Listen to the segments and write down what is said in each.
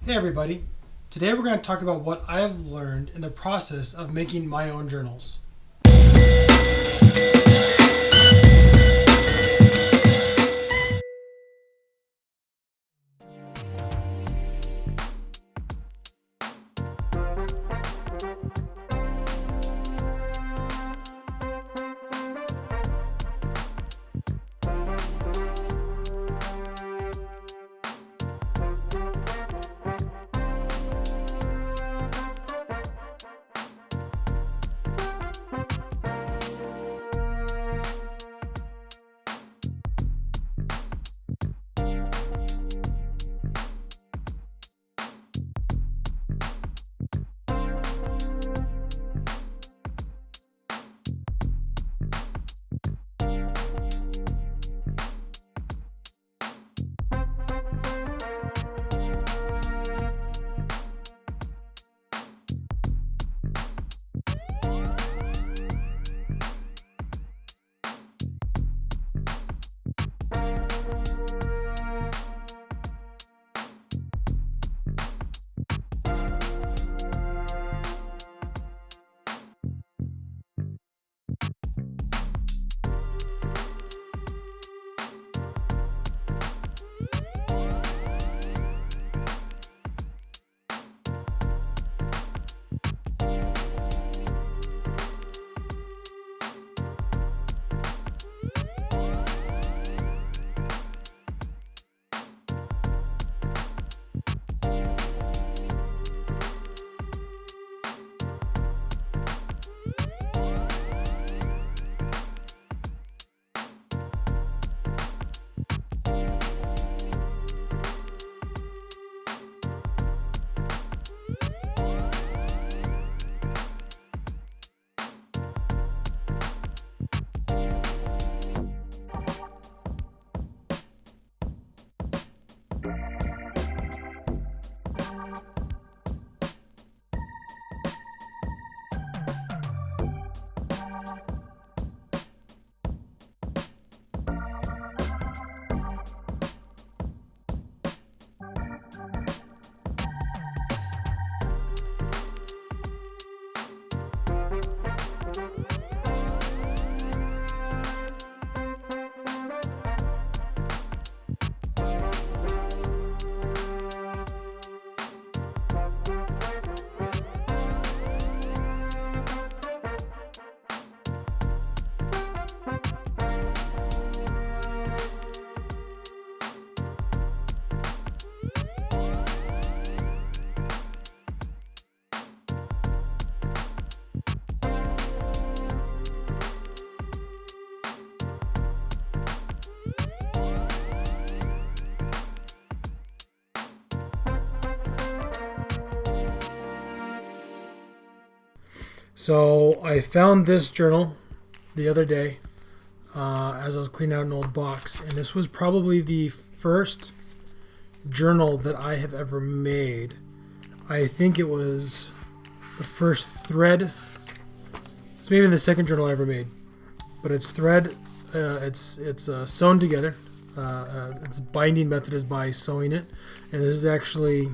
Hey everybody, today we're going to talk about what I have learned in the process of making my own journals. So I found this journal the other day as I was cleaning out an old box, and this was probably the first journal that I have ever made. I think it was the first thread. It's maybe the second journal I ever made, but it's thread. It's sewn together. Its binding method is by sewing it, and this is actually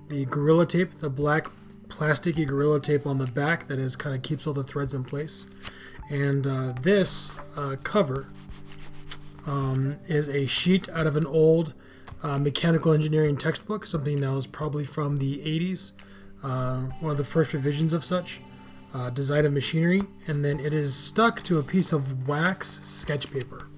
the Gorilla Tape, the black plasticky Gorilla Tape on the back that is kind of keeps all the threads in place. And this cover is a sheet out of an old mechanical engineering textbook, something that was probably from the 80s, one of the first revisions of such, design of machinery, and then it is stuck to a piece of wax sketch paper.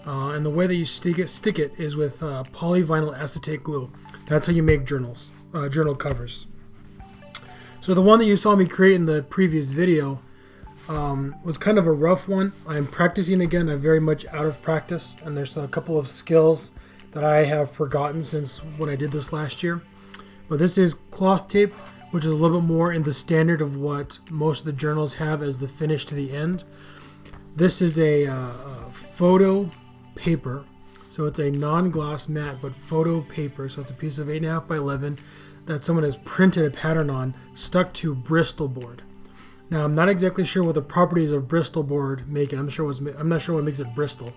And the way that you stick it is with polyvinyl acetate glue. That's how you make journals, journal covers. So the one that you saw me create in the previous video was kind of a rough one. I'm practicing again. I'm very much out of practice, and there's a couple of skills that I have forgotten since when I did this last year. But this is cloth tape, which is a little bit more in the standard of what most of the journals have as the finish to the end. This is a photo paper. So it's a non-gloss matte, but photo paper. So it's a piece of 8.5 by 11 that someone has printed a pattern on, stuck to Bristol board. Now I'm not exactly sure what the properties of Bristol board make it. I'm not sure what makes it Bristol.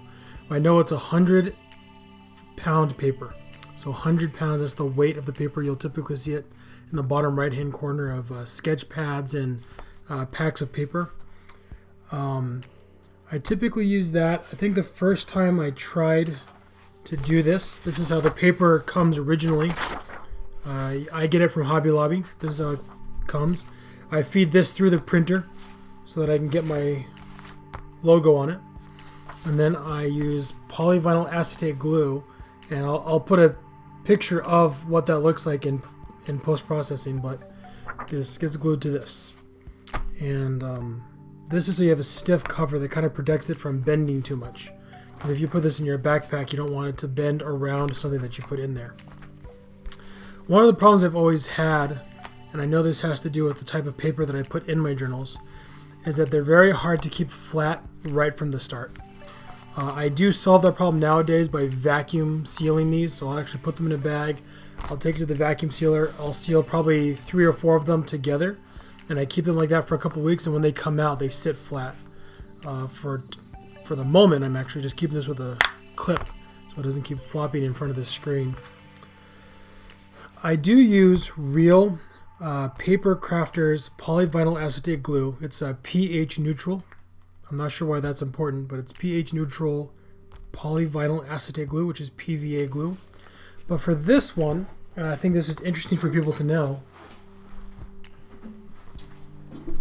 I know it's 100-pound paper, So 100 pounds, that's the weight of the paper. You'll typically see it in the bottom right-hand corner of sketch pads and packs of paper. I typically use that. I think the first time I tried to do this is how the paper comes originally. I get it from Hobby Lobby. This is how it comes. I feed this through the printer so that I can get my logo on it. And then I use polyvinyl acetate glue, and I'll put a picture of what that looks like in post-processing, but this gets glued to this. And this is so you have a stiff cover that kind of protects it from bending too much. Because if you put this in your backpack, you don't want it to bend around something that you put in there. One of the problems I've always had, and I know this has to do with the type of paper that I put in my journals, is that they're very hard to keep flat right from the start. I do solve that problem nowadays by vacuum sealing these, so I'll actually put them in a bag. I'll take it to the vacuum sealer. I'll seal probably 3 or 4 of them together, and I keep them like that for a couple weeks, and when they come out, they sit flat. For the moment, I'm actually just keeping this with a clip so it doesn't keep flopping in front of the screen. I do use real Paper Crafters polyvinyl acetate glue. It's pH neutral. I'm not sure why that's important, but it's pH neutral polyvinyl acetate glue, which is PVA glue. But for this one, I think this is interesting for people to know,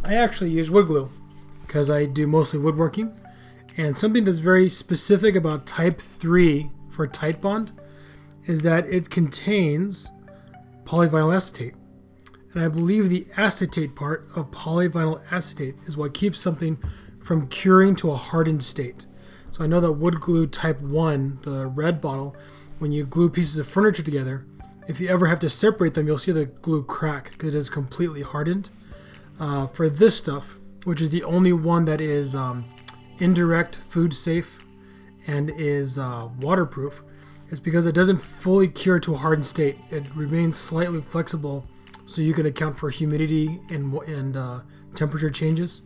I actually use wood glue because I do mostly woodworking. And something that's very specific about type 3 for tight bond is that it contains polyvinyl acetate. And I believe the acetate part of polyvinyl acetate is what keeps something from curing to a hardened state. So I know that wood glue type 1, the red bottle, when you glue pieces of furniture together, if you ever have to separate them, you'll see the glue crack because it is completely hardened. For this stuff, which is the only one that is indirect, food safe, and is waterproof, it's because it doesn't fully cure to a hardened state. It remains slightly flexible so you can account for humidity and temperature changes.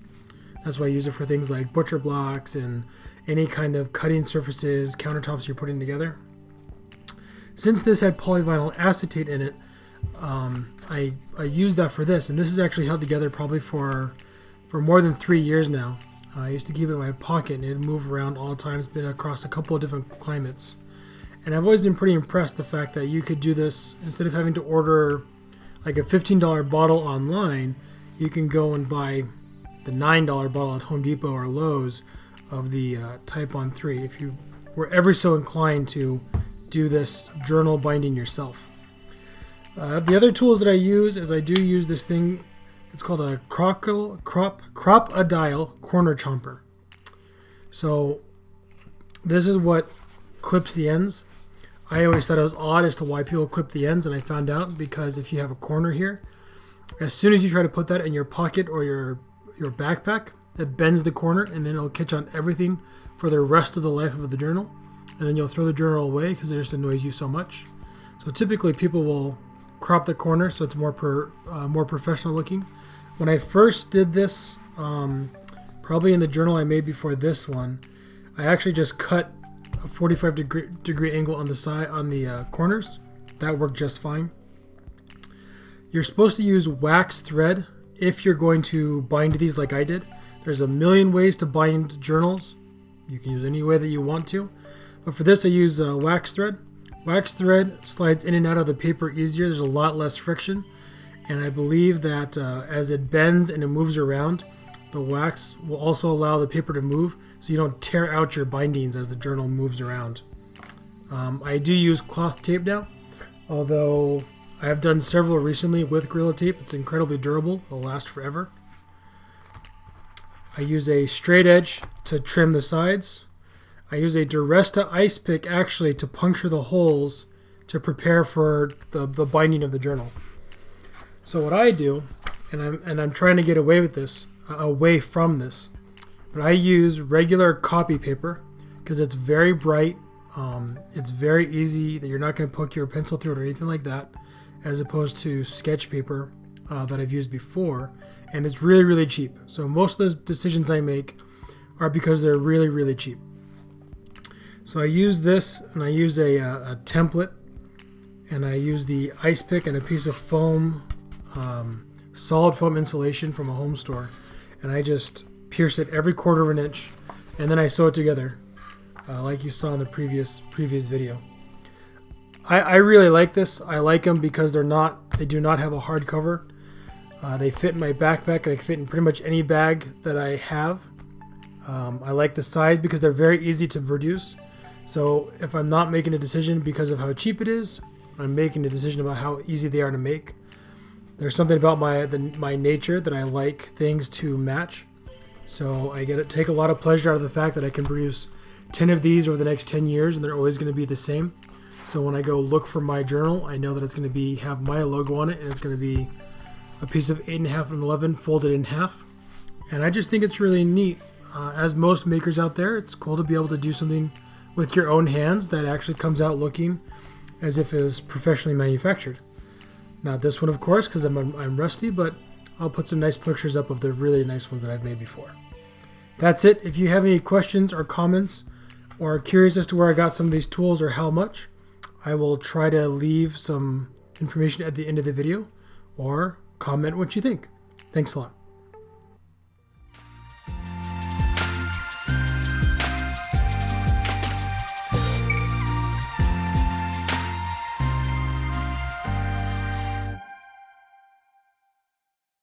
That's why I use it for things like butcher blocks and any kind of cutting surfaces, countertops you're putting together. Since this had polyvinyl acetate in it, I used that for this, and this is actually held together probably for more than 3 years now. I used to keep it in my pocket, and it'd move around all the time. It's been across a couple of different climates. And I've always been pretty impressed the fact that you could do this instead of having to order like a $15 bottle online. You can go and buy the $9 bottle at Home Depot or Lowe's of the Type On 3 if you were ever so inclined to do this journal binding yourself. The other tools that I use is I do use this thing. It's called a Crop-A-Dial corner chomper. So this is what clips the ends. I always thought it was odd as to why people clip the ends, and I found out because if you have a corner here, as soon as you try to put that in your pocket or your backpack, it bends the corner, and then it'll catch on everything for the rest of the life of the journal, and then you'll throw the journal away because it just annoys you so much. So typically people will crop the corner so it's more professional looking. When I first did this, probably in the journal I made before this one, I actually just cut a 45 degree angle on the side, on the corners. That worked just fine. You're supposed to use wax thread if you're going to bind these like I did. There's a million ways to bind journals. You can use any way that you want to. But for this I use wax thread. Wax thread slides in and out of the paper easier. There's a lot less friction. And I believe that as it bends and it moves around, the wax will also allow the paper to move so you don't tear out your bindings as the journal moves around. I do use cloth tape now, although I have done several recently with Gorilla Tape. It's incredibly durable. It'll last forever. I use a straight edge to trim the sides. I use a Duresta ice pick actually to puncture the holes to prepare for the binding of the journal. So what I do, and I'm trying to get away from this, but I use regular copy paper because it's very bright. It's very easy that you're not going to poke your pencil through it or anything like that, as opposed to sketch paper that I've used before, and it's really, really cheap. So most of the decisions I make are because they're really, really cheap. So I use this, and I use a template and I use the ice pick and a piece of foam, solid foam insulation from a home store, and I just pierce it every 1/4 of an inch, and then I sew it together, like you saw in the previous video. I really like this. I like them because they do not have a hard cover. They fit in my backpack. They fit in pretty much any bag that I have. I like the size because they're very easy to produce. So if I'm not making a decision because of how cheap it is, I'm making a decision about how easy they are to make. There's something about my nature that I like things to match. So I take a lot of pleasure out of the fact that I can produce 10 of these over the next 10 years, and they're always going to be the same. So when I go look for my journal, I know that it's going to have my logo on it, and it's going to be a piece of 8.5 and 11 folded in half. And I just think it's really neat. As most makers out there, it's cool to be able to do something with your own hands that actually comes out looking as if it was professionally manufactured. Not this one, of course, because I'm rusty, but I'll put some nice pictures up of the really nice ones that I've made before. That's it. If you have any questions or comments, or are curious as to where I got some of these tools or how much, I will try to leave some information at the end of the video, or comment what you think. Thanks a lot.